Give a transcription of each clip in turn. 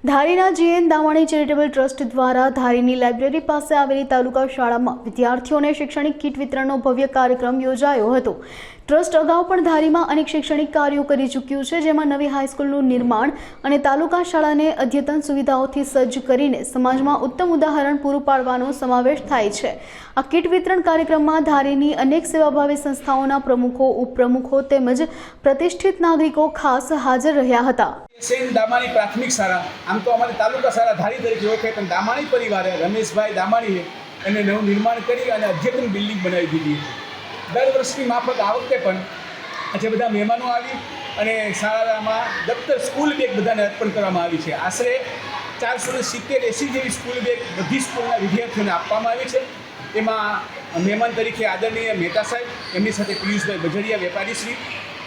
ધારીના જીએન દાવાણી charitable trust દ્વારા ધારીની library પાસે આવેલી તાલુકા શાળામાં વિદ્યાર્થીઓને શૈક્ષણિક કીટ વિતરણનો ભવ્ય કાર્યક્રમ યોજાયો હતો। ટ્રસ્ટ અગાઉ પણ ધારીમાં અનેક શૈક્ષણિક કાર્યો કરી ચૂક્યું છે, જેમાં નવી હાઈસ્કૂલનું નિર્માણ અને તાલુકા શાળાને અદ્યતન સુવિધાઓથી સજ્જ કરીને સમાજમાં ઉત્તમ ઉદાહરણ પૂરું પાડવાનો સમાવેશ થાય છે। આ કીટ વિતરણ કાર્યક્રમમાં ધારીની અનેક સેવાભાવી સંસ્થાઓના પ્રમુખો, ઉપપ્રમુખો તેમજ પ્રતિષ્ઠિત નાગરિકો ખાસ હાજર રહ્યા હતા। સેન દામાણી પ્રાથમિક શાળા આમ તો અમારી તાલુકા શાળા ધારી તરીકે ઓળખાય, પણ દામાણી પરિવારે રમેશભાઈ દામાણીએ એને નવું નિર્માણ કરી અને અદ્યતન બિલ્ડિંગ બનાવી દીધી હતી। દર વર્ષની માફક આ વખતે પણ આજે બધા મહેમાનો આવી અને શાળામાં દફતર સ્કૂલ બેગ બધાને અર્પણ કરવામાં આવી છે। આશરે 470-80 જેવી સ્કૂલ બેગ બધી સ્કૂલના વિદ્યાર્થીઓને આપવામાં આવી છે। એમાં મહેમાન તરીકે આદરણીય મહેતા સાહેબ, એમની સાથે પિયુષભાઈ બજડિયા વેપારીશ્રી,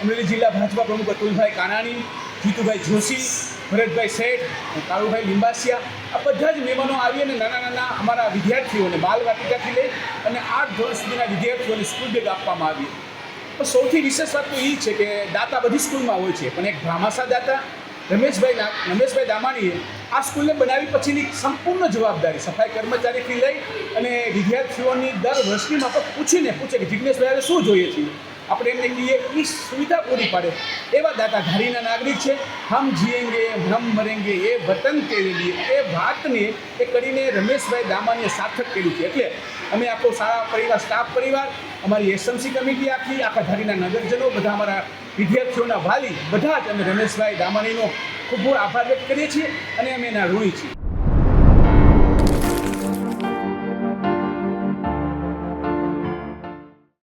અમરેલી જિલ્લા ભાજપા પ્રમુખ અતુલભાઈ કાનાણી, જીતુભાઈ જોશી, ભરતભાઈ શેઠ, કાળુભાઈ લિંબાસિયા, આ બધા જ મહેમાનો આવી અને નાના અમારા વિદ્યાર્થીઓને બાલવાટિકાથી લઈ અને 8 ધોરણ સુધીના વિદ્યાર્થીઓને સ્કૂલ બેગ આપવામાં આવી। પણ સૌથી વિશેષ વાત તો એ છે કે દાતા બધી સ્કૂલમાં હોય છે, પણ એક ભામાસા દાતા રમેશભાઈ દામાણીએ આ સ્કૂલને બનાવી પછીની સંપૂર્ણ જવાબદારી સફાઈ કર્મચારીથી લઈ અને વિદ્યાર્થીઓની દર વર્ષની માફક પૂછે કે જિજ્ઞેશભાઈ હવે શું જોઈએ છે, આપણે એમને કહીએ એ સુવિધા પૂરી પાડે એવા દાતા ધારીના નાગરિક છે। હમ જીએંગે હમ મરેંગે એ વતન કે લીએ એ વાતને એ કરીને રમેશભાઈ દામાણીએ સાર્થક કર્યું છે। એટલે અમે આખો શાળા પરિવાર, સ્ટાફ પરિવાર, અમારી એસએમસી કમિટી આખા ધારીના નગરજનો, બધા અમારા વિદ્યાર્થીઓના વાલી બધા જ અમે રમેશભાઈ દામાણીનો ખૂબ આભાર વ્યક્ત કરીએ છીએ અને અમે એના ઋણી છીએ।